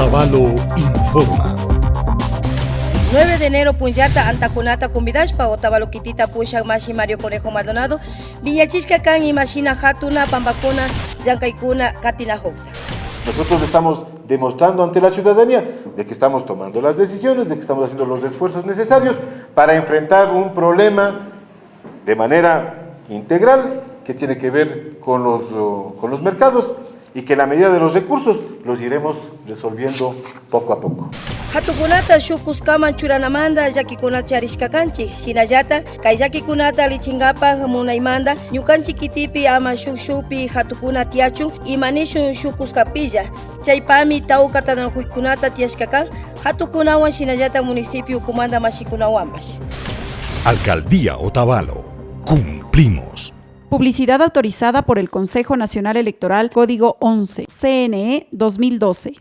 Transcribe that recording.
Otavalo informa. 9 de enero Punyata Antakunata Kumbidashpa Otavalo Kitita Pusha Mashi Mario Conejo Maldonado Villachisca Kan y Mashina Hatuna Pambacuna Yankaikuna Katina Hokta. Nosotros estamos demostrando ante la ciudadanía de que estamos tomando las decisiones, de que estamos haciendo los esfuerzos necesarios para enfrentar un problema de manera integral que tiene que ver con los mercados y que en la medida de los recursos los iremos resolviendo poco a poco. Hatukunata shukuskaman churanamanda yakikuna charishkakanchi shinallata kay yakikunata lichingapa munaymanda ñukanchik kitipi ama shukshupi hatukuna tiachun imanishun shukuskapilla chaypami tawkatanakuykunata tiashkakan hatukunawan shinallata municipio kumanda mashikunawanpash. Alcaldía Otavalo. Cumplimos. Publicidad autorizada por el Consejo Nacional Electoral, Código 11, CNE 2012.